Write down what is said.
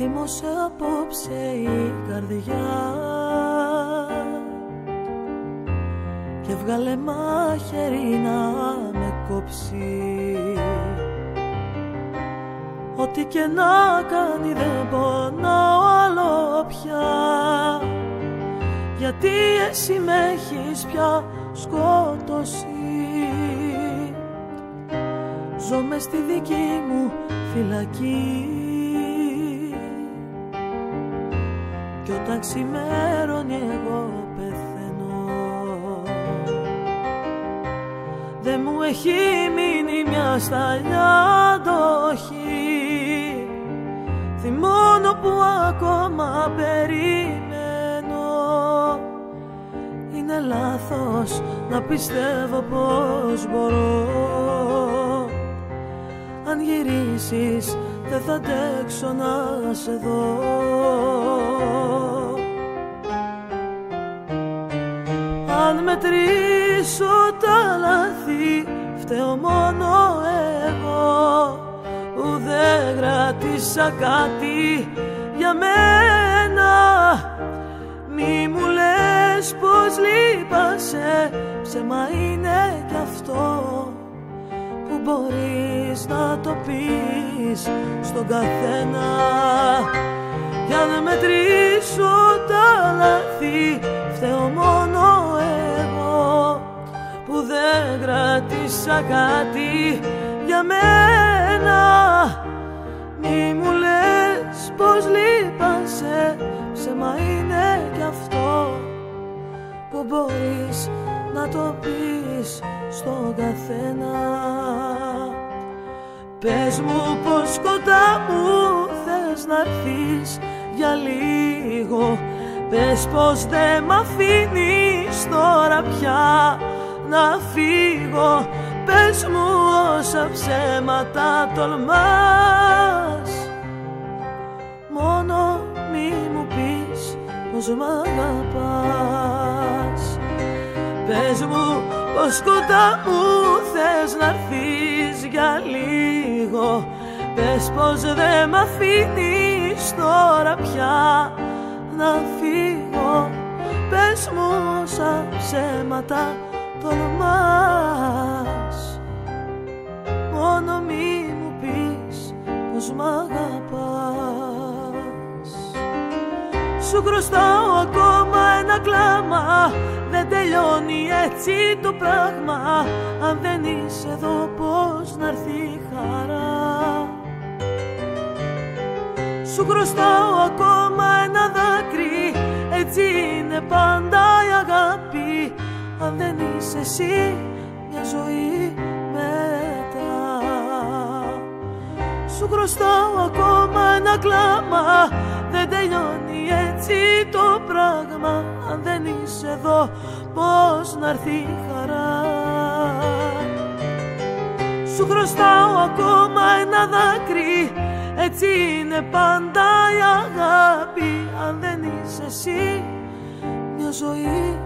θύμωσε απόψε η καρδιά και βγάλε μάχαιρη να με κόψει. Ό,τι και να κάνει δεν πονάω άλλο πια, γιατί εσύ με έχεις πια σκότωσει. Ζω μες στη δική μου φυλακή κι όταν ξημερώνει εγώ πεθαίνω. Δεν μου έχει μείνει μια σταλιά αντοχή, θυμώνω που ακόμα περιμένω. Είναι λάθος να πιστεύω πως μπορώ, αν γυρίσεις δεν θα αντέξω να σε δω. Αν μετρήσω τα λάθη φταίω μόνο εγώ, που δεν κράτησα κάτι για μένα. Μη μου λες πως λείπασαι, ψέμα είναι κι αυτό που μπορείς να το πεις στον καθένα. Για να μετρήσω τα λάθη φταίω μόνο εγώ, που δεν κράτησα κάτι για μένα. Μη μου λες πως λείπασαι, ψέμα είναι κι αυτό που μπορείς να το πεις στον καθένα. Πες μου πως κοντά μου θες να έρθεις για λίγο, πες πως δεν μ' αφήνεις τώρα πια να φύγω. Πες μου όσα ψέματα τολμάς, μόνο μη μου πεις πως μ' αγαπάς. Πες μου πως κοντά μου θες να έρθεις για λίγο, πες πως δεν μ' αφήνεις τώρα πια να φύγω. Πες μου όσα ψέματα τολμάς, μόνο μη μου πεις πως μ' αγαπάς. Σου χρωστάω ακόμα ένα κλάμα, δεν τελειώνει έτσι το πράγμα. Αν δεν είσαι εδώ πως να έρθει η χαρά. Σου χρωστάω ακόμα ένα δάκρυ, έτσι είναι πάντα η αγάπη. Αν δεν είσαι εσύ μια ζωή μετά. Σου χρωστάω ακόμα ένα κλάμα, δεν τελειώνει έτσι το πράγμα. Αν δεν είσαι εδώ πως να έρθει η χαρά. Σου χρωστάω ακόμα ένα δάκρυ, έτσι είναι πάντα η αγάπη. Αν δεν είσαι εσύ μια ζωή